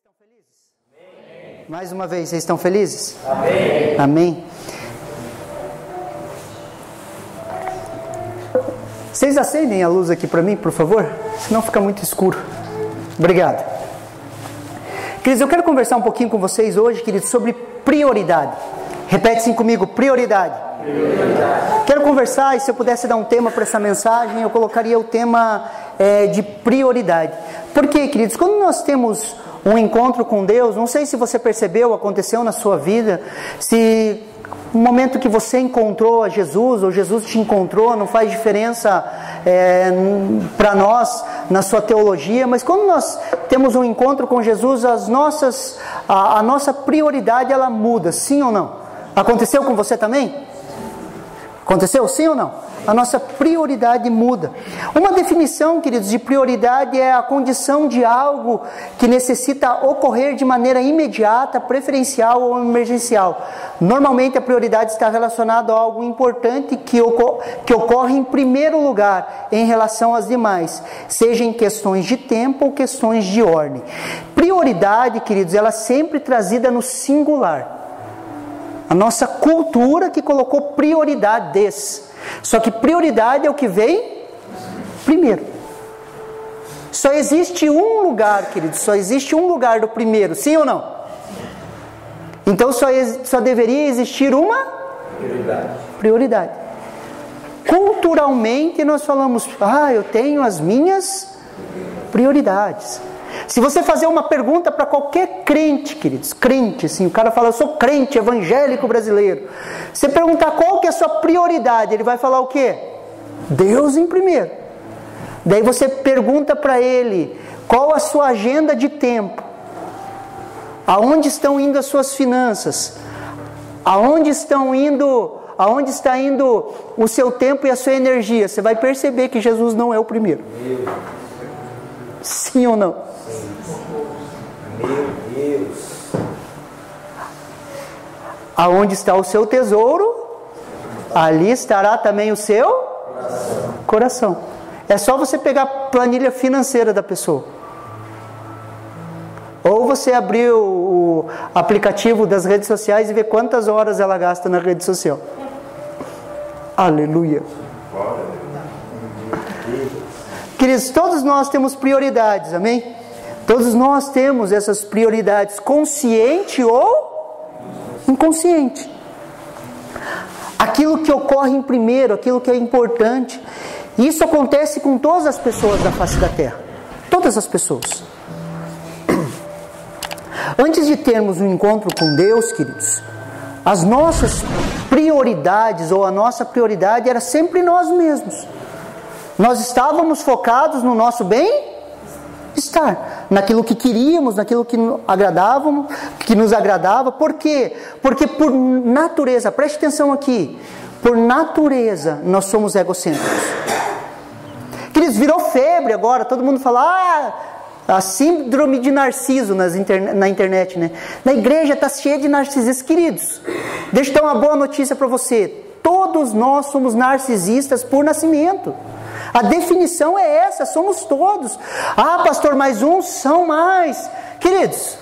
estão felizes? Amém. Mais uma vez, vocês estão felizes? Amém. Amém. Vocês acendem a luz aqui para mim, por favor? Senão fica muito escuro. Obrigado. Queridos, eu quero conversar um pouquinho com vocês hoje, queridos, sobre prioridade. Repete assim comigo, prioridade. Prioridade. Quero conversar, e se eu pudesse dar um tema para essa mensagem, eu colocaria o tema de prioridade. Por quê, queridos? Quando nós temos um encontro com Deus, não sei se você percebeu, aconteceu na sua vida, se no momento que você encontrou a Jesus, ou Jesus te encontrou, não faz diferença para nós na sua teologia, mas quando nós temos um encontro com Jesus, a nossa prioridade ela muda, sim ou não? Aconteceu com você também? Aconteceu sim ou não? A nossa prioridade muda. Uma definição, queridos, de prioridade é a condição de algo que necessita ocorrer de maneira imediata, preferencial ou emergencial. Normalmente a prioridade está relacionada a algo importante que ocorre em primeiro lugar em relação às demais, seja em questões de tempo ou questões de ordem. Prioridade, queridos, ela é sempre trazida no singular. A nossa cultura que colocou prioridades. Só que prioridade é o que vem primeiro. Só existe um lugar, queridos, só existe um lugar do primeiro, sim ou não? Então só deveria existir uma prioridade. Culturalmente nós falamos, eu tenho as minhas prioridades. Se você fazer uma pergunta para qualquer crente, queridos, crente, assim, o cara fala, eu sou crente evangélico brasileiro. Você perguntar qual que é a sua prioridade, ele vai falar o quê? Deus em primeiro. Daí você pergunta para ele, qual a sua agenda de tempo? Aonde estão indo as suas finanças? Aonde está indo o seu tempo e a sua energia? Você vai perceber que Jesus não é o primeiro. Sim ou não? Meu Deus. Aonde está o seu tesouro, ali estará também o seu coração. É só você pegar a planilha financeira da pessoa. Ou você abrir o aplicativo das redes sociais e ver quantas horas ela gasta na rede social. Aleluia. Queridos, todos nós temos prioridades, amém? Todos nós temos essas prioridades, consciente ou inconsciente. Aquilo que ocorre em primeiro, aquilo que é importante. Isso acontece com todas as pessoas da face da terra. Todas as pessoas. Antes de termos um encontro com Deus, queridos, as nossas prioridades, ou a nossa prioridade era sempre nós mesmos. Nós estávamos focados no nosso bem-estar, naquilo que queríamos, naquilo que nos agradava. Por quê? Porque por natureza, preste atenção aqui, por natureza nós somos egocêntricos. Queridos, virou febre agora, todo mundo fala, a síndrome de Narciso na internet, né? Na igreja está cheia de narcisistas. Queridos, deixa eu dar uma boa notícia para você, todos nós somos narcisistas por nascimento. A definição é essa, somos todos. Pastor, mais uns são mais. Queridos,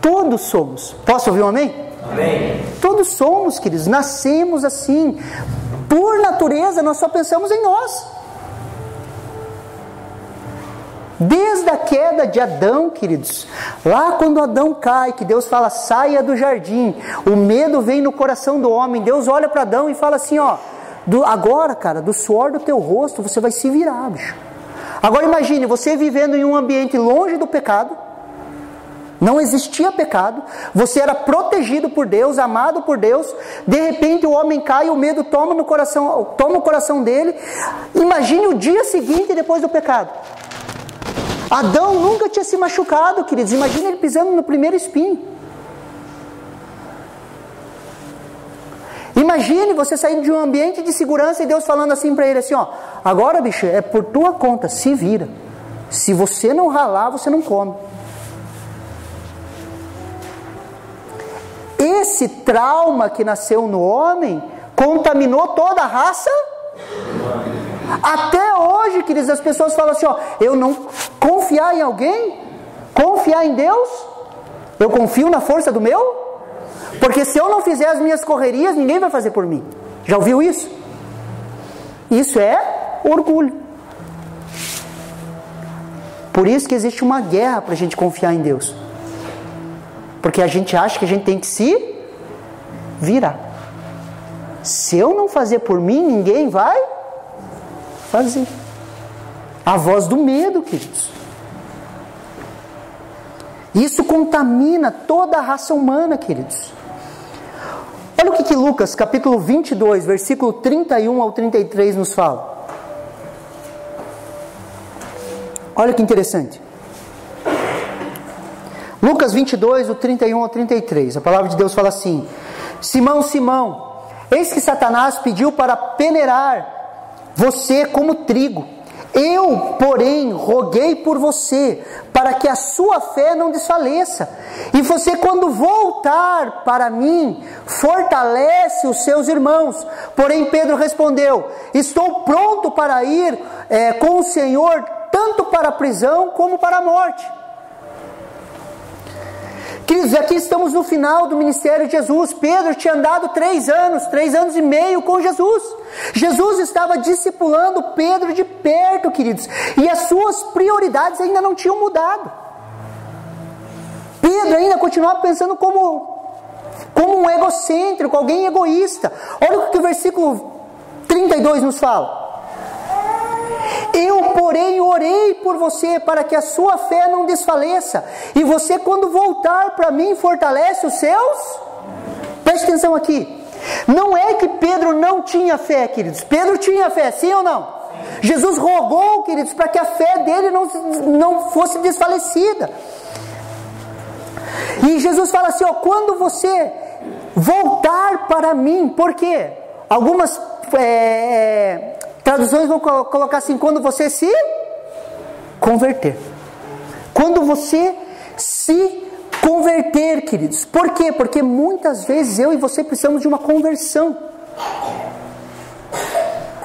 todos somos. Posso ouvir um amém? Amém. Todos somos, queridos, nascemos assim. Por natureza, nós só pensamos em nós. Desde a queda de Adão, queridos, lá quando Adão cai, que Deus fala, saia do jardim, o medo vem no coração do homem. Deus olha para Adão e fala assim, agora, cara, do suor do teu rosto você vai se virar, bicho. Agora imagine, você vivendo em um ambiente longe do pecado, não existia pecado, você era protegido por Deus, amado por Deus, de repente o homem cai, o medo toma o coração dele. Imagine o dia seguinte depois do pecado. Adão nunca tinha se machucado, queridos. Imagina ele pisando no primeiro espinho. Imagine você saindo de um ambiente de segurança e Deus falando assim para ele assim, agora, bicho, é por tua conta, se vira. Se você não ralar, você não come. Esse trauma que nasceu no homem contaminou toda a raça. Até hoje, queridos, as pessoas falam assim, ó, eu não confiar em alguém, confiar em Deus, eu confio na força do meu, porque se eu não fizer as minhas correrias, ninguém vai fazer por mim. Já ouviu isso? Isso é orgulho. Por isso que existe uma guerra para a gente confiar em Deus, porque a gente acha que a gente tem que se virar. Se eu não fazer por mim, ninguém vai fazer. A voz do medo, queridos. Isso contamina toda a raça humana, queridos. Olha o que Lucas, capítulo 22, versículo 31 ao 33 nos fala. Olha que interessante. Lucas 22, o 31 ao 33. A palavra de Deus fala assim: Simão, Simão, eis que Satanás pediu para peneirar você como trigo. Eu, porém, roguei por você, para que a sua fé não desfaleça. E você, quando voltar para mim, fortalece os seus irmãos. Porém, Pedro respondeu: estou pronto para ir com o Senhor, tanto para a prisão como para a morte. Queridos, aqui estamos no final do ministério de Jesus. Pedro tinha andado 3 anos e meio com Jesus. Jesus estava discipulando Pedro de perto, queridos, e as suas prioridades ainda não tinham mudado. Pedro ainda continuava pensando como um egocêntrico, alguém egoísta. Olha o que o versículo 32 nos fala: eu, porém, orei por você para que a sua fé não desfaleça. E você, quando voltar para mim, fortalece os seus. Preste atenção aqui. Não é que Pedro não tinha fé, queridos. Pedro tinha fé, sim ou não? Sim. Jesus rogou, queridos, para que a fé dele não fosse desfalecida. E Jesus fala assim, ó, quando você voltar para mim, por quê? Algumas traduções vão colocar assim, quando você se converter. Quando você se converter, queridos. Por quê? Porque muitas vezes eu e você precisamos de uma conversão.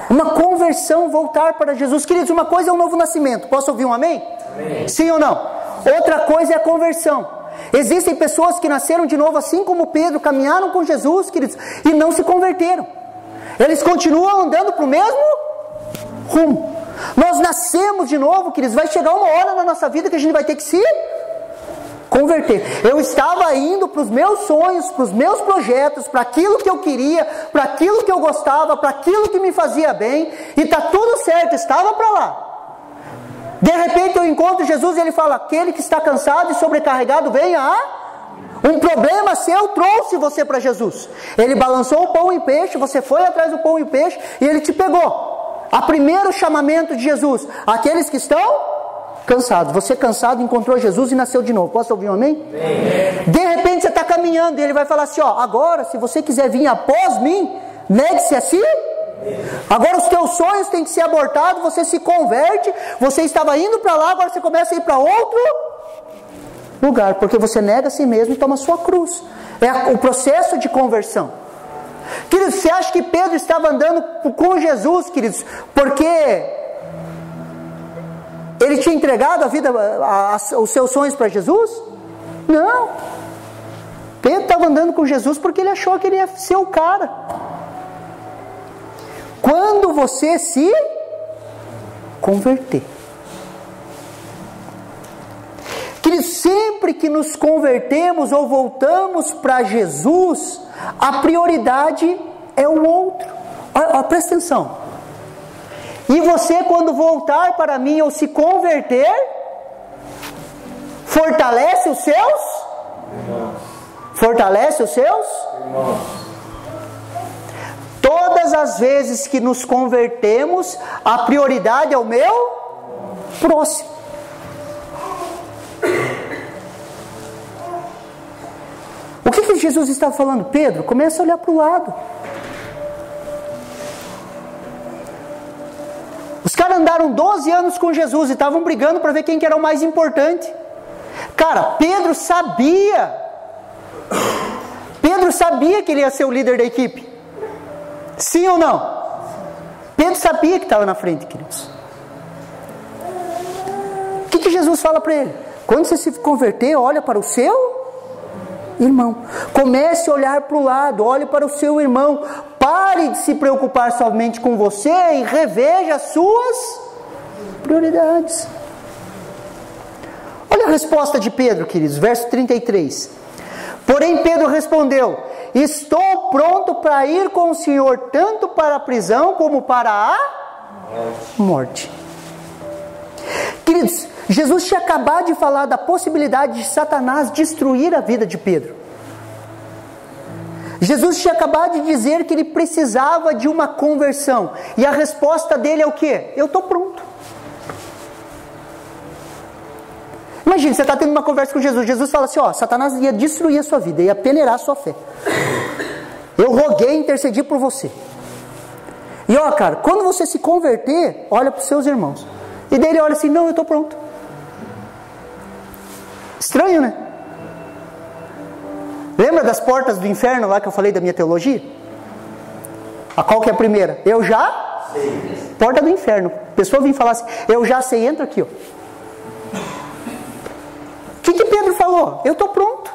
Uma conversão, voltar para Jesus. Queridos, uma coisa é o novo nascimento. Posso ouvir um amém? Amém. Sim ou não? Outra coisa é a conversão. Existem pessoas que nasceram de novo, assim como Pedro, caminharam com Jesus, queridos, e não se converteram. Eles continuam andando para o mesmo rumo. Nós nascemos de novo, queridos. Vai chegar uma hora na nossa vida que a gente vai ter que se converter. Eu estava indo para os meus sonhos, para os meus projetos, para aquilo que eu queria, para aquilo que eu gostava, para aquilo que me fazia bem, e está tudo certo, estava para lá. De repente eu encontro Jesus e ele fala: aquele que está cansado e sobrecarregado, venha a... Um problema seu trouxe você para Jesus. Ele balançou o pão e peixe, você foi atrás do pão e peixe e ele te pegou. A primeiro chamamento de Jesus: aqueles que estão cansados. Você cansado encontrou Jesus e nasceu de novo. Posso ouvir um amém? Amém. De repente você está caminhando e ele vai falar assim, ó, agora se você quiser vir após mim, negue-se a si. Agora os teus sonhos têm que ser abortados, você se converte. Você estava indo para lá, agora você começa a ir para outro lugar, porque você nega a si mesmo e toma a sua cruz. É o processo de conversão. Queridos, você acha que Pedro estava andando com Jesus, queridos, porque ele tinha entregado a vida, os seus sonhos para Jesus? Não. Pedro estava andando com Jesus porque ele achou que ele ia ser o cara. Quando você se converter. Queridos, sempre que nos convertemos ou voltamos para Jesus, a prioridade é o outro. Olha, presta atenção. E você, quando voltar para mim ou se converter, fortalece os seus irmãos. Fortalece os seus irmãos. Todas as vezes que nos convertemos, a prioridade é o meu próximo. O que Jesus estava falando? Pedro, começa a olhar para o lado. Os caras andaram 12 anos com Jesus e estavam brigando para ver quem que era o mais importante. Cara, Pedro sabia que ele ia ser o líder da equipe. Sim ou não? Pedro sabia que estava na frente, queridos. O que Jesus fala para ele? Quando você se converter, olha para o seu irmão. Comece a olhar para o lado, olhe para o seu irmão. Pare de se preocupar somente com você e reveja as suas prioridades. Olha a resposta de Pedro, queridos, verso 33. Porém Pedro respondeu: estou pronto para ir com o Senhor, tanto para a prisão como para a morte. Queridos, Jesus tinha acabado de falar da possibilidade de Satanás destruir a vida de Pedro. Jesus tinha acabado de dizer que ele precisava de uma conversão. E a resposta dele é o quê? Eu estou pronto. Imagina, você está tendo uma conversa com Jesus. Jesus fala assim, Satanás ia destruir a sua vida, ia peneirar a sua fé. Eu roguei e intercedi por você. E cara, quando você se converter, olha para os seus irmãos. E daí ele olha assim, não, eu estou pronto. Estranho, né? Lembra das portas do inferno lá que eu falei da minha teologia? A qual que é a primeira? Eu já sei. Porta do inferno. A pessoa vem falar assim, eu já sei, entra aqui, O que Pedro falou? Eu estou pronto.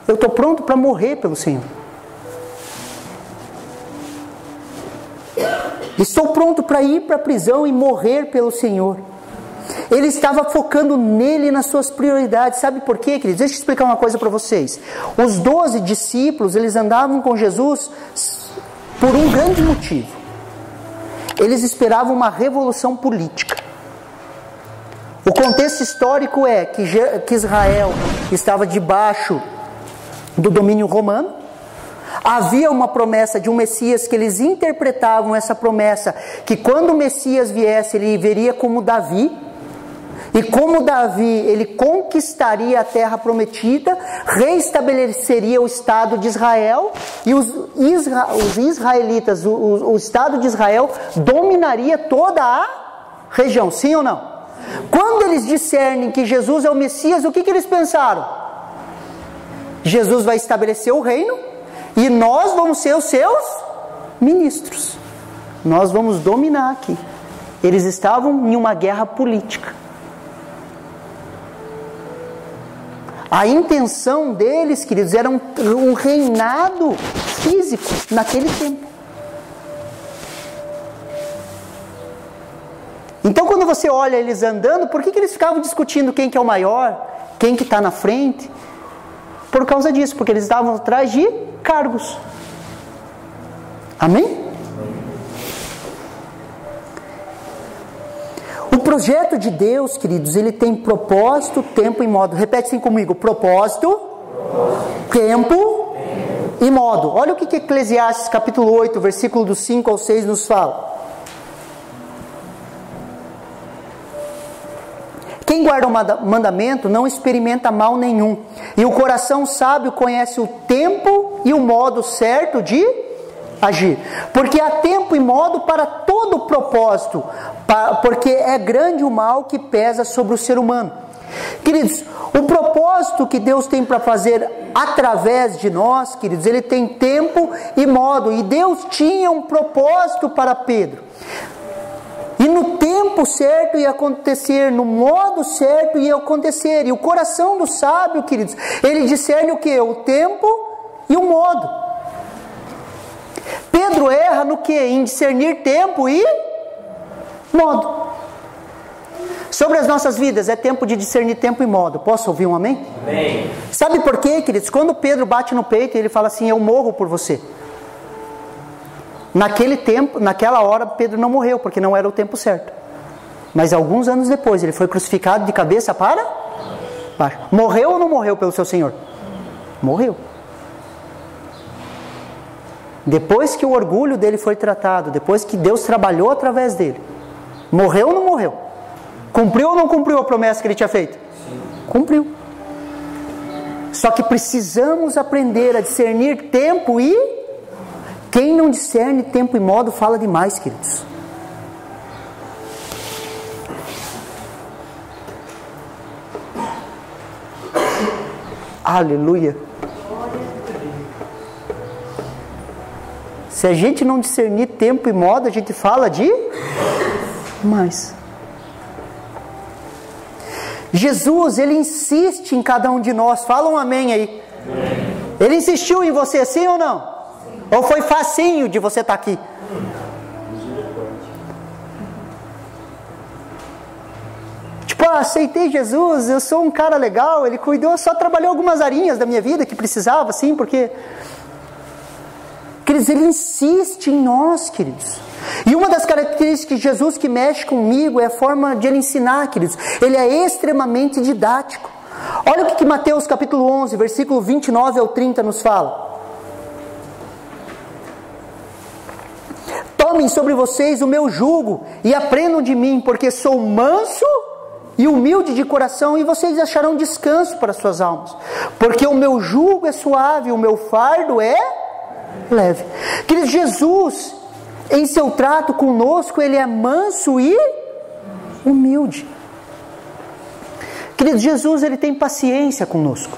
Eu estou pronto para morrer pelo Senhor. Estou pronto para ir para a prisão e morrer pelo Senhor. Ele estava focando nele e nas suas prioridades. Sabe por quê, queridos? Deixa eu explicar uma coisa para vocês. Os 12 discípulos, eles andavam com Jesus por um grande motivo. Eles esperavam uma revolução política. O contexto histórico é que Israel estava debaixo do domínio romano. Havia uma promessa de um Messias que eles interpretavam essa promessa, que quando o Messias viesse, ele viria como Davi. E como Davi, ele conquistaria a terra prometida, reestabeleceria o Estado de Israel, e os israelitas, o Estado de Israel, dominaria toda a região. Sim ou não? Quando eles discernem que Jesus é o Messias, o que eles pensaram? Jesus vai estabelecer o reino e nós vamos ser os seus ministros. Nós vamos dominar aqui. Eles estavam em uma guerra política. A intenção deles, queridos, era um reinado físico naquele tempo. Então quando você olha eles andando, por que eles ficavam discutindo quem que é o maior, quem que está na frente? Por causa disso, porque eles estavam atrás de cargos. Amém? O projeto de Deus, queridos, ele tem propósito, tempo e modo. Repete assim comigo: propósito, tempo e modo. Olha o que Eclesiastes capítulo 8, versículo do 5 ao 6 nos fala. Quem guarda o mandamento não experimenta mal nenhum, e o coração sábio conhece o tempo e o modo certo de agir. Porque há tempo e modo para todo propósito, porque é grande o mal que pesa sobre o ser humano. Queridos, o propósito que Deus tem para fazer através de nós, queridos, ele tem tempo e modo, e Deus tinha um propósito para Pedro. E no tempo certo ia acontecer, no modo certo ia acontecer. E o coração do sábio, queridos, ele discerne o que? O tempo e o modo. Pedro erra no que? Em discernir tempo e modo. Sobre as nossas vidas, é tempo de discernir tempo e modo. Posso ouvir um amém? Amém. Sabe por quê, queridos? Quando Pedro bate no peito e ele fala assim, eu morro por você. Naquele tempo, naquela hora, Pedro não morreu, porque não era o tempo certo. Mas alguns anos depois, ele foi crucificado de cabeça para baixo. Morreu ou não morreu pelo seu Senhor? Morreu. Depois que o orgulho dele foi tratado, depois que Deus trabalhou através dele, morreu ou não morreu? Cumpriu ou não cumpriu a promessa que ele tinha feito? Sim. Cumpriu. Só que precisamos aprender a discernir tempo e... Quem não discerne tempo e modo fala demais, queridos. Aleluia. Se a gente não discernir tempo e modo, a gente fala de mais. Jesus, Ele insiste em cada um de nós. Fala um amém aí. Amém. Ele insistiu em você, sim ou não? Sim. Ou foi facinho de você estar aqui? Tipo, aceitei Jesus, eu sou um cara legal, Ele cuidou, só trabalhou algumas arinhas da minha vida que precisava, sim, porque... Queridos, Ele insiste em nós, queridos. E uma das características de Jesus que mexe comigo é a forma de Ele ensinar, queridos. Ele é extremamente didático. Olha o que Mateus capítulo 11, versículo 29 ao 30 nos fala. Tomem sobre vocês o meu jugo e aprendam de mim, porque sou manso e humilde de coração, e vocês acharão descanso para suas almas. Porque o meu jugo é suave, o meu fardo é leve. Queridos, Jesus, em seu trato conosco, Ele é manso e humilde. Queridos, Jesus, Ele tem paciência conosco.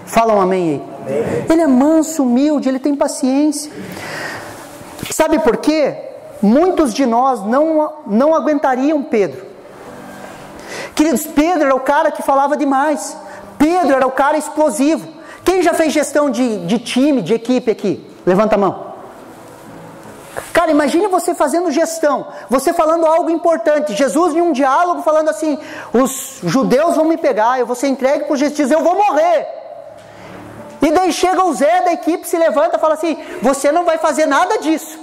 Falam amém aí. Amém. Ele é manso, humilde, Ele tem paciência. Sabe por quê? Muitos de nós não aguentariam Pedro. Queridos, Pedro era o cara que falava demais. Pedro era o cara explosivo. Quem já fez gestão de time, de equipe aqui? Levanta a mão. Cara, imagine você fazendo gestão, você falando algo importante, Jesus em um diálogo falando assim, os judeus vão me pegar, eu vou ser entregue para os gentios, eu vou morrer. E daí chega o Zé da equipe, se levanta e fala assim, você não vai fazer nada disso.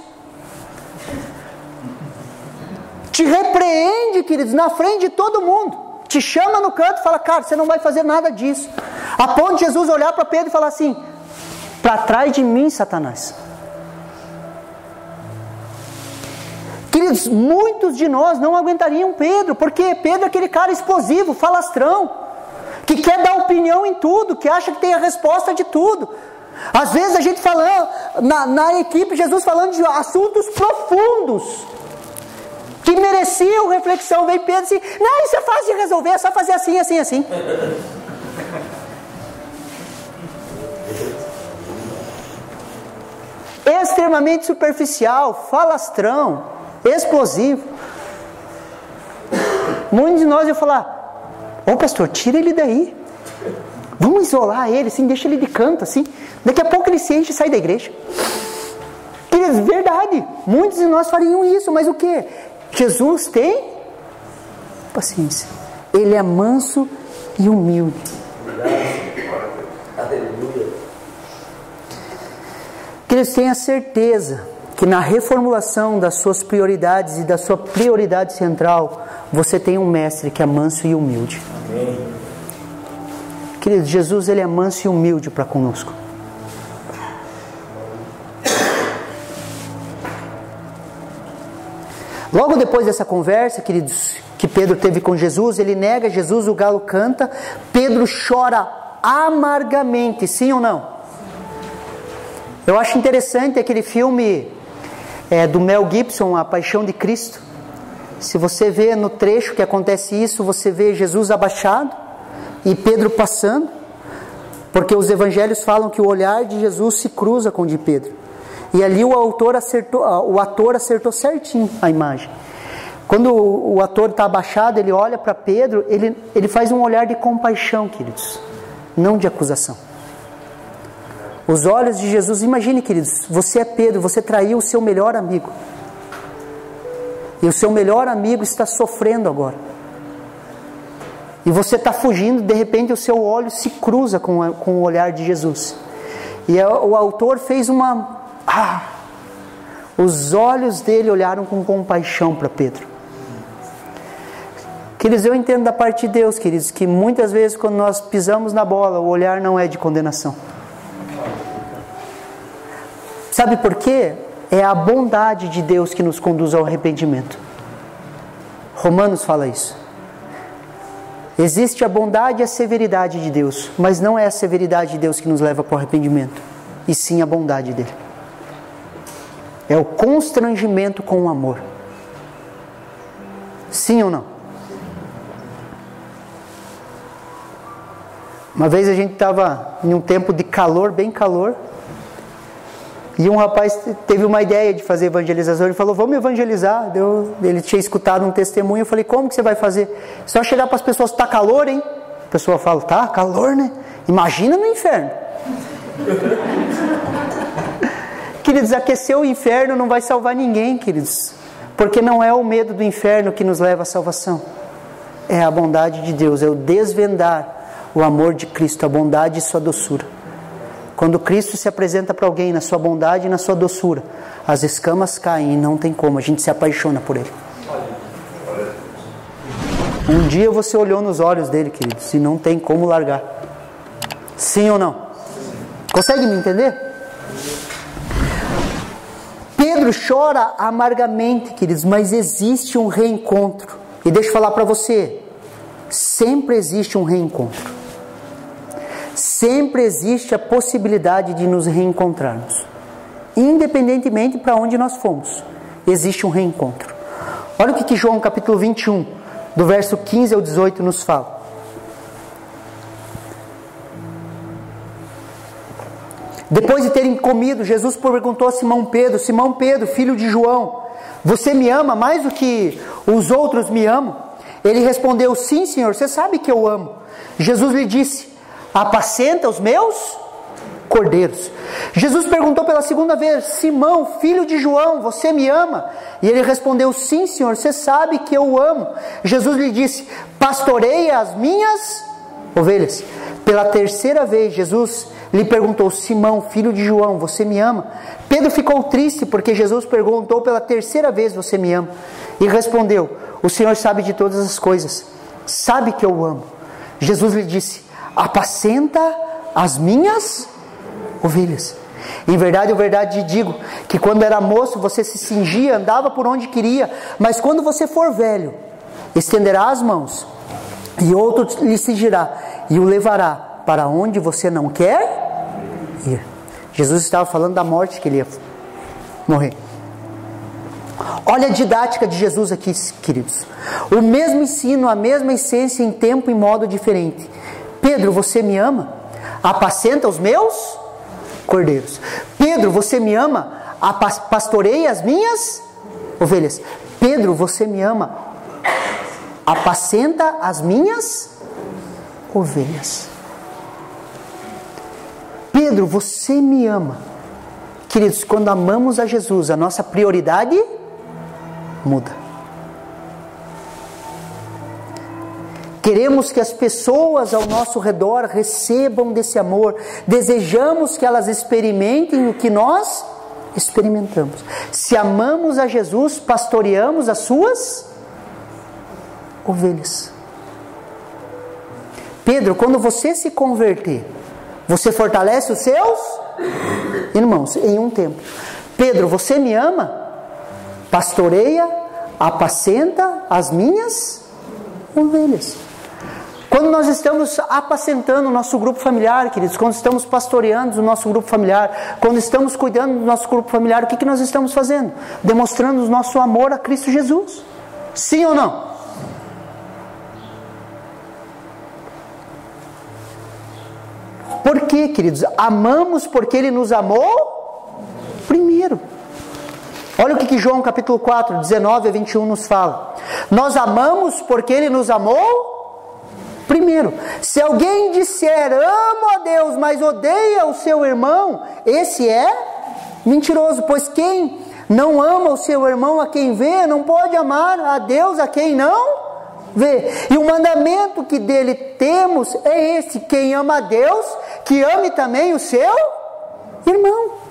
Te repreende, queridos, na frente de todo mundo. Te chama no canto e fala, cara, você não vai fazer nada disso. A ponto de Jesus olhar para Pedro e falar assim, para trás de mim, Satanás. Queridos, muitos de nós não aguentariam Pedro, porque Pedro é aquele cara explosivo, falastrão, que quer dar opinião em tudo, que acha que tem a resposta de tudo. Às vezes a gente falando, na equipe, Jesus falando de assuntos profundos, que mereciam reflexão, vem Pedro e diz, não, isso é fácil de resolver, é só fazer assim, assim, assim. Extremamente superficial, falastrão, explosivo. Muitos de nós iam falar, ô pastor, tira ele daí. Vamos isolar ele, assim, deixa ele de canto, assim. Daqui a pouco ele se enche e sai da igreja. Queridos, verdade, muitos de nós fariam isso, mas o que? Jesus tem paciência. Ele é manso e humilde. Aleluia. Queridos, tenha certeza que na reformulação das suas prioridades e da sua prioridade central, você tem um mestre que é manso e humilde. Amém. Queridos, Jesus, Ele é manso e humilde para conosco. Logo depois dessa conversa, queridos, que Pedro teve com Jesus, ele nega Jesus, o galo canta, Pedro chora amargamente, sim ou não? Eu acho interessante aquele filme do Mel Gibson, A Paixão de Cristo. Se você vê no trecho que acontece isso, você vê Jesus abaixado e Pedro passando, porque os evangelhos falam que o olhar de Jesus se cruza com o de Pedro. E ali o ator acertou certinho a imagem. Quando o ator está abaixado, ele olha para Pedro, ele faz um olhar de compaixão, queridos, não de acusação. Os olhos de Jesus, imagine, queridos, você é Pedro, você traiu o seu melhor amigo. E o seu melhor amigo está sofrendo agora. E você está fugindo, de repente o seu olho se cruza com o olhar de Jesus. E o autor fez os olhos dele olharam com compaixão para Pedro. Queridos, eu entendo da parte de Deus, queridos, que muitas vezes quando nós pisamos na bola, o olhar não é de condenação. Sabe por quê? É a bondade de Deus que nos conduz ao arrependimento. Romanos fala isso. Existe a bondade e a severidade de Deus, mas não é a severidade de Deus que nos leva para o arrependimento, e sim a bondade dele. É o constrangimento com o amor. Sim ou não? Uma vez a gente estava em um tempo de calor, bem calor, E um rapaz teve uma ideia de fazer evangelização. Ele falou, vamos evangelizar. Ele tinha escutado um testemunho. Eu falei, como que você vai fazer? Só chegar para as pessoas, tá calor, hein? A pessoa fala, tá calor, né? Imagina no inferno. Queridos, aquecer o inferno não vai salvar ninguém, queridos. Porque não é o medo do inferno que nos leva à salvação. É a bondade de Deus, é o desvendar o amor de Cristo, a bondade e sua doçura. Quando Cristo se apresenta para alguém na sua bondade e na sua doçura, as escamas caem e não tem como, a gente se apaixona por Ele. Um dia você olhou nos olhos dele, queridos, e não tem como largar. Sim ou não? Consegue me entender? Pedro chora amargamente, queridos, mas existe um reencontro. E deixa eu falar para você, sempre existe um reencontro. Sempre existe a possibilidade de nos reencontrarmos. Independentemente para onde nós fomos, existe um reencontro. Olha o que João capítulo 21, do verso 15 ao 18 nos fala. Depois de terem comido, Jesus perguntou a Simão Pedro, Simão Pedro, filho de João, você me ama mais do que os outros me amam? Ele respondeu, sim, Senhor, você sabe que eu amo. Jesus lhe disse, apacenta os meus cordeiros. Jesus perguntou pela segunda vez, Simão, filho de João, você me ama? E ele respondeu, sim, Senhor, você sabe que eu amo. Jesus lhe disse, pastoreia as minhas ovelhas. Pela terceira vez, Jesus lhe perguntou, Simão, filho de João, você me ama? Pedro ficou triste porque Jesus perguntou pela terceira vez, você me ama? E respondeu, o Senhor sabe de todas as coisas, sabe que eu amo. Jesus lhe disse, apacenta as minhas ovelhas. Em verdade, eu verdade te digo, que quando era moço você se cingia, andava por onde queria, mas quando você for velho, estenderá as mãos, e outro lhe cingirá, e o levará para onde você não quer ir. Jesus estava falando da morte que ele ia morrer. Olha a didática de Jesus aqui, queridos. O mesmo ensino, a mesma essência em tempo e modo diferente. Pedro, você me ama? Apacenta os meus cordeiros. Pedro, você me ama? Pastoreia as minhas ovelhas. Pedro, você me ama? Apacenta as minhas ovelhas. Pedro, você me ama? Queridos, quando amamos a Jesus, a nossa prioridade muda. Queremos que as pessoas ao nosso redor recebam desse amor. Desejamos que elas experimentem o que nós experimentamos. Se amamos a Jesus, pastoreamos as suas ovelhas. Pedro, quando você se converter, você fortalece os seus irmãos em um tempo. Pedro, você me ama? Pastoreia, apacenta as minhas ovelhas. Quando nós estamos apacentando o nosso grupo familiar, queridos, quando estamos pastoreando o nosso grupo familiar, quando estamos cuidando do nosso grupo familiar, o que nós estamos fazendo? Demonstrando o nosso amor a Cristo Jesus. Sim ou não? Por quê, queridos? Amamos porque Ele nos amou primeiro. Olha o que João capítulo 4, 19 a 21 nos fala. Nós amamos porque Ele nos amou primeiro. Se alguém disser, amo a Deus, mas odeia o seu irmão, esse é mentiroso, pois quem não ama o seu irmão a quem vê, não pode amar a Deus a quem não vê. E o mandamento que dele temos é esse: quem ama a Deus, que ame também o seu irmão.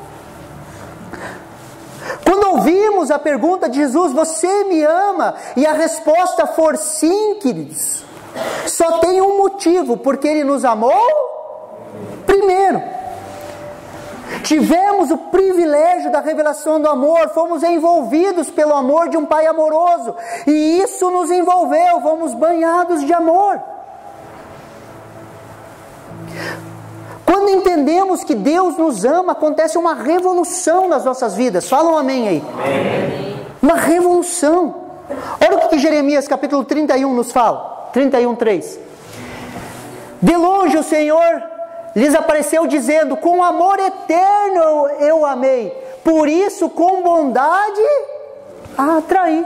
Quando ouvimos a pergunta de Jesus, você me ama? E a resposta for sim, queridos, só tem um motivo: porque Ele nos amou primeiro. Tivemos o privilégio da revelação do amor, fomos envolvidos pelo amor de um Pai amoroso, e isso nos envolveu, fomos banhados de amor. Quando entendemos que Deus nos ama, acontece uma revolução nas nossas vidas. Fala um amém aí. Amém. Uma revolução. Olha o que Jeremias capítulo 31 nos fala. 31:3. De longe o Senhor lhes apareceu dizendo: com amor eterno eu amei, por isso com bondade a atraí.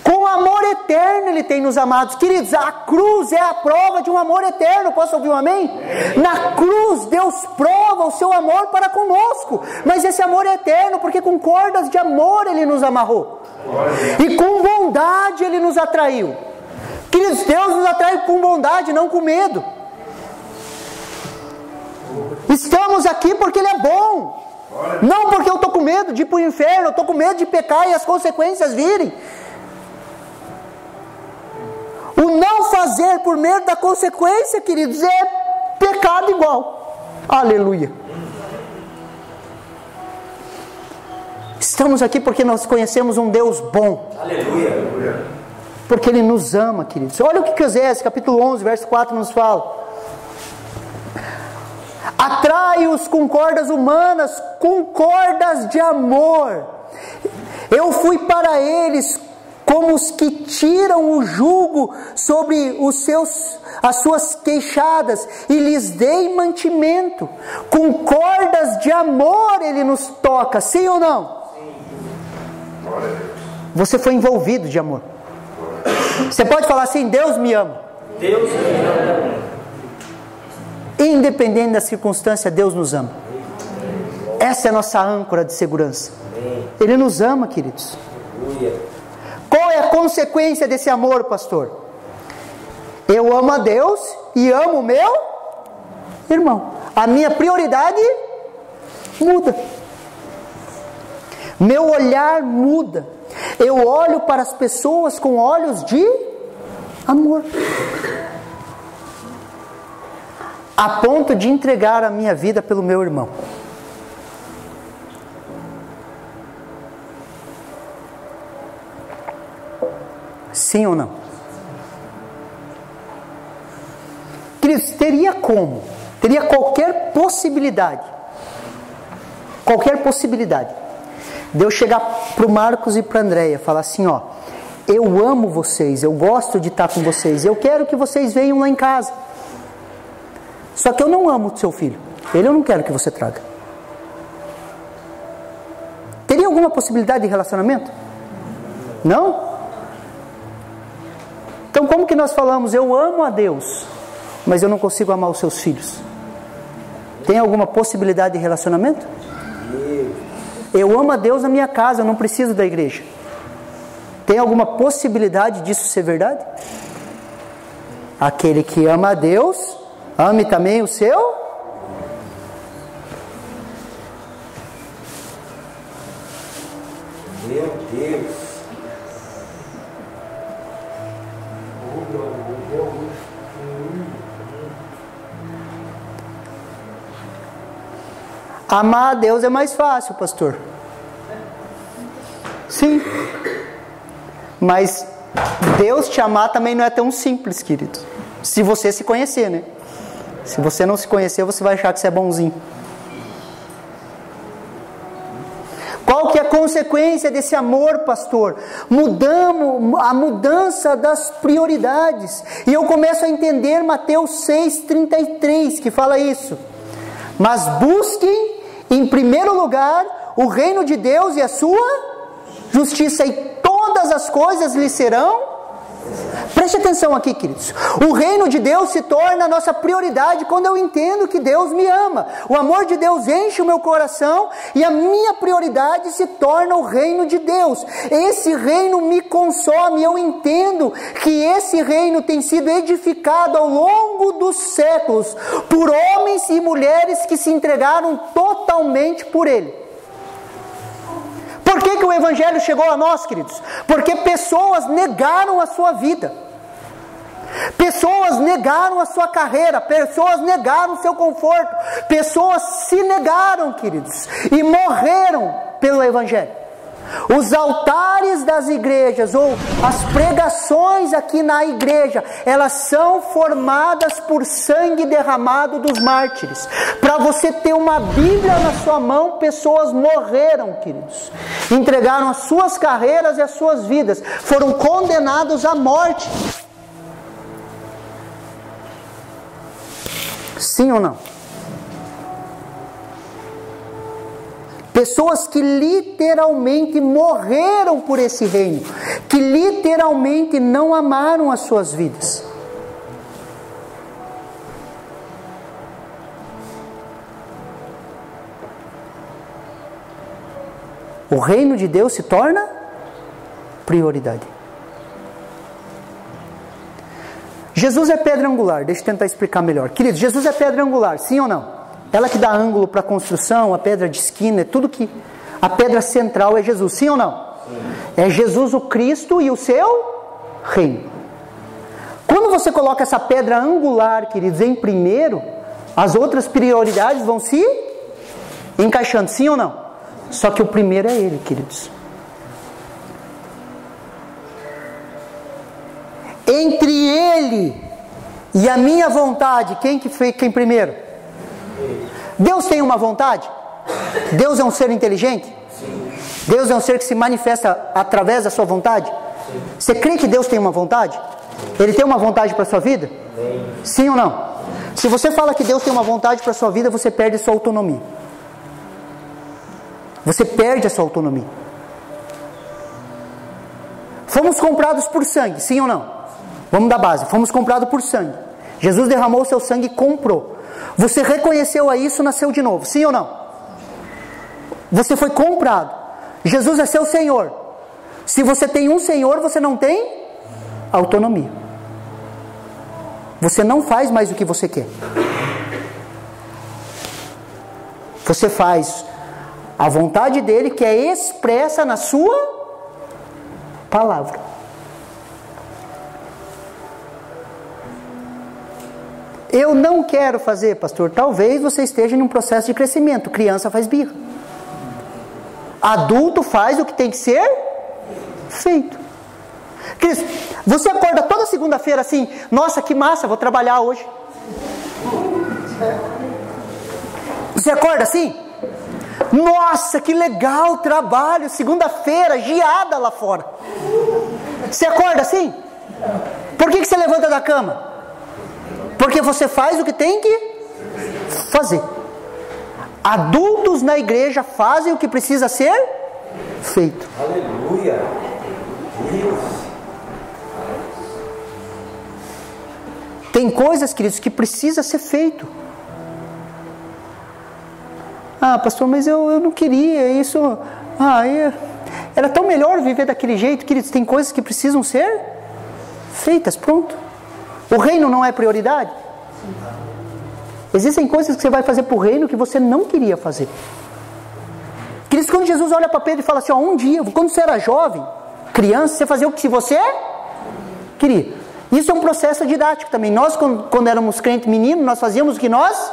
Com amor eterno Ele tem nos amados. Queridos, a cruz é a prova de um amor eterno. Posso ouvir um amém? Na cruz Deus prova o seu amor para conosco, mas esse amor é eterno, porque com cordas de amor Ele nos amarrou, e com bondade Ele nos atraiu. Queridos, Deus nos atrai com bondade, não com medo. Estamos aqui porque Ele é bom, não porque eu estou com medo de ir para o inferno, eu estou com medo de pecar e as consequências virem. O não fazer por medo da consequência, queridos, é pecado igual. Aleluia. Estamos aqui porque nós conhecemos um Deus bom. Aleluia. Porque Ele nos ama, queridos. Olha o que Eclesiastes capítulo 11, verso 4 nos fala: atrai-os com cordas humanas, com cordas de amor. Eu fui para eles como os que tiram o jugo sobre as suas queixadas, e lhes dei mantimento. Com cordas de amor Ele nos toca, sim ou não? Sim. Você foi envolvido de amor. Você pode falar assim: Deus me ama. Deus me ama. Independente da circunstância, Deus nos ama. Essa é a nossa âncora de segurança. Ele nos ama, queridos. Qual é a consequência desse amor, pastor? Eu amo a Deus e amo o meu irmão. A minha prioridade muda. Meu olhar muda. Eu olho para as pessoas com olhos de amor, a ponto de entregar a minha vida pelo meu irmão. Sim ou não? Queridos, teria qualquer possibilidade de eu chegar para o Marcos e para a Andréia e falar assim: ó, eu amo vocês, eu gosto de estar com vocês, eu quero que vocês venham lá em casa, só que eu não amo o seu filho, ele eu não quero que você traga. Teria alguma possibilidade de relacionamento? Não? Então como que nós falamos: eu amo a Deus, mas eu não consigo amar os seus filhos? Tem alguma possibilidade de relacionamento? Eu amo a Deus na minha casa, eu não preciso da igreja. Tem alguma possibilidade disso ser verdade? Aquele que ama a Deus, ame também o seu. Meu Deus. Amar a Deus é mais fácil, pastor. Sim. Mas Deus te amar também não é tão simples, querido. Se você se conhecer, né? Se você não se conhecer, você vai achar que você é bonzinho. Qual que é a consequência desse amor, pastor? Mudamos a mudança das prioridades. E eu começo a entender Mateus 6,33, que fala isso. Mas busquem em primeiro lugar o reino de Deus e a sua justiça, e todas as coisas lhe serão. Preste atenção aqui, queridos. O reino de Deus se torna a nossa prioridade quando eu entendo que Deus me ama. O amor de Deus enche o meu coração e a minha prioridade se torna o reino de Deus. Esse reino me consome. Eu entendo que esse reino tem sido edificado ao longo dos séculos por homens e mulheres que se entregaram totalmente por ele. Por que o Evangelho chegou a nós, queridos? Porque pessoas negaram a sua vida, pessoas negaram a sua carreira, pessoas negaram o seu conforto, pessoas se negaram, queridos, e morreram pelo Evangelho. Os altares das igrejas, ou as pregações aqui na igreja, elas são formadas por sangue derramado dos mártires. Para você ter uma Bíblia na sua mão, pessoas morreram, queridos. Entregaram as suas carreiras e as suas vidas. Foram condenados à morte. Sim ou não? Pessoas que literalmente morreram por esse reino, que literalmente não amaram as suas vidas. O reino de Deus se torna prioridade. Jesus é pedra angular. Deixa eu tentar explicar melhor. Queridos, Jesus é pedra angular, sim ou não? Ela que dá ângulo para a construção, a pedra de esquina, tudo que... A pedra central é Jesus, sim ou não? Sim. É Jesus o Cristo e o seu reino. Quando você coloca essa pedra angular, queridos, em primeiro, as outras prioridades vão se encaixando, sim ou não? Só que o primeiro é Ele, queridos. Entre Ele e a minha vontade, quem que fica em primeiro? Deus tem uma vontade? Deus é um ser inteligente? Deus é um ser que se manifesta através da sua vontade? Você crê que Deus tem uma vontade? Ele tem uma vontade para a sua vida? Sim ou não? Se você fala que Deus tem uma vontade para a sua vida, você perde a sua autonomia. Você perde a sua autonomia. Fomos comprados por sangue, sim ou não? Vamos da base. Fomos comprados por sangue. Jesus derramou o seu sangue e comprou. Você reconheceu a isso, nasceu de novo, sim ou não? Você foi comprado. Jesus é seu Senhor. Se você tem um Senhor, você não tem autonomia. Você não faz mais o que você quer. Você faz a vontade dele, que é expressa na sua palavra. Eu não quero fazer, pastor. Talvez você esteja em um processo de crescimento. Criança faz birra. Adulto faz o que tem que ser feito. Cristo, você acorda toda segunda-feira assim: nossa, que massa, vou trabalhar hoje. Você acorda assim? Nossa, que legal, trabalho, segunda-feira, geada lá fora. Você acorda assim? Por que você levanta da cama? Porque você faz o que tem que fazer. Adultos na igreja fazem o que precisa ser feito. Aleluia. Deus. Tem coisas, queridos, que precisa ser feito. Ah, pastor, mas eu não queria isso. Era tão melhor viver daquele jeito, queridos. Tem coisas que precisam ser feitas, pronto. O reino não é prioridade? Existem coisas que você vai fazer para o reino que você não queria fazer. Queridos, quando Jesus olha para Pedro e fala assim: ó, um dia, quando você era jovem, criança, você fazia o que você queria. Isso é um processo didático também. Nós, quando éramos crentes meninos, nós fazíamos o que nós...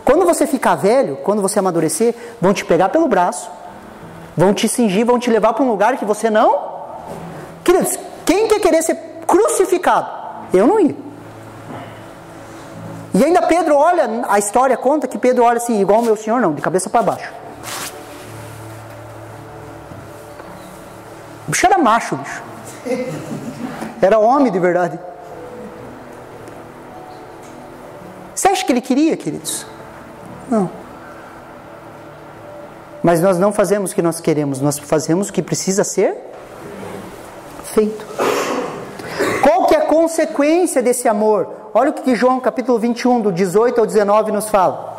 Quando você ficar velho, quando você amadurecer, vão te pegar pelo braço, vão te cingir, vão te levar para um lugar que você não... Queridos, quem quer querer ser crucificado? Eu não ia. E ainda Pedro olha, a história conta que Pedro olha assim, igual o meu senhor, não, de cabeça para baixo. O bicho era macho, bicho. Era homem de verdade. Você acha que ele queria, queridos? Não. Mas nós não fazemos o que nós queremos, nós fazemos o que precisa ser feito. Qual que é a consequência desse amor? Olha o que João capítulo 21, do 18 ao 19 nos fala.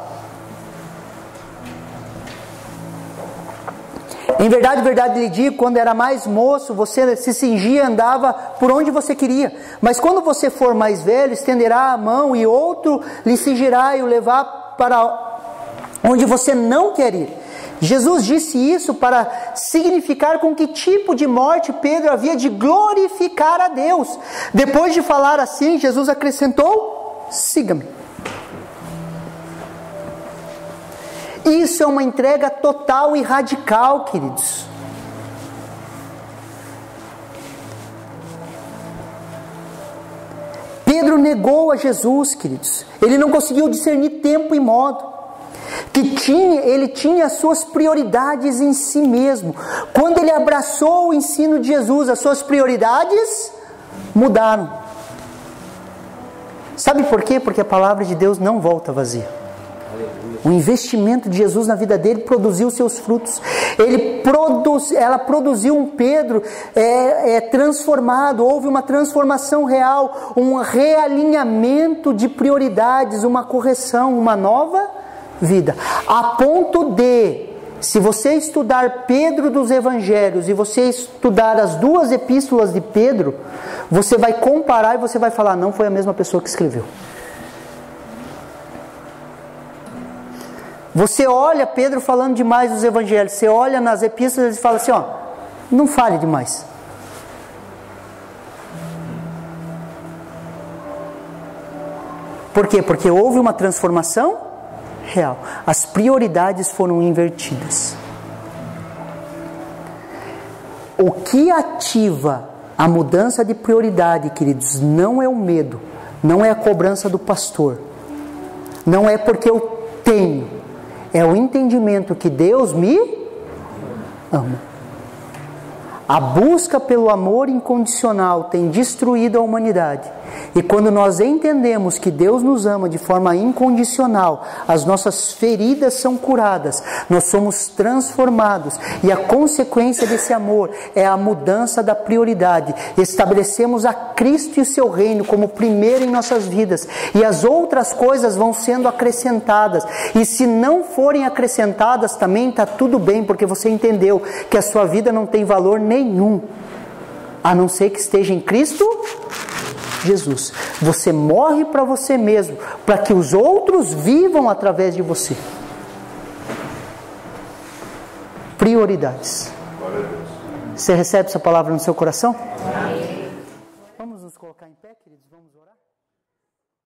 Em verdade, verdade lhe digo, quando era mais moço, você se cingia e andava por onde você queria. Mas quando você for mais velho, estenderá a mão e outro lhe cingirá e o levar para onde você não quer ir. Jesus disse isso para significar com que tipo de morte Pedro havia de glorificar a Deus. Depois de falar assim, Jesus acrescentou: siga-me. Isso é uma entrega total e radical, queridos. Pedro negou a Jesus, queridos. Ele não conseguiu discernir tempo e modo. Ele tinha as suas prioridades em si mesmo. Quando ele abraçou o ensino de Jesus, as suas prioridades mudaram. Sabe por quê? Porque a palavra de Deus não volta vazia. Aleluia. O investimento de Jesus na vida dele produziu seus frutos. Ela produziu um Pedro transformado. Houve uma transformação real, um realinhamento de prioridades, uma correção, uma nova vida. A ponto de, se você estudar Pedro dos Evangelhos e você estudar as duas epístolas de Pedro, você vai comparar e você vai falar, não foi a mesma pessoa que escreveu. Você olha Pedro falando demais dos evangelhos, você olha nas epístolas e fala assim, não fale demais. Por quê? Porque houve uma transformação real. As prioridades foram invertidas. O que ativa a mudança de prioridade, queridos, não é o medo, não é a cobrança do pastor, não é porque eu tenho, é o entendimento que Deus me ama. A busca pelo amor incondicional tem destruído a humanidade. E quando nós entendemos que Deus nos ama de forma incondicional, as nossas feridas são curadas, nós somos transformados. E a consequência desse amor é a mudança da prioridade. Estabelecemos a Cristo e o seu reino como primeiro em nossas vidas. E as outras coisas vão sendo acrescentadas. E se não forem acrescentadas também está tudo bem, porque você entendeu que a sua vida não tem valor nenhum, a não ser que esteja em Cristo Jesus. Você morre para você mesmo, para que os outros vivam através de você. Prioridades. Você recebe essa palavra no seu coração?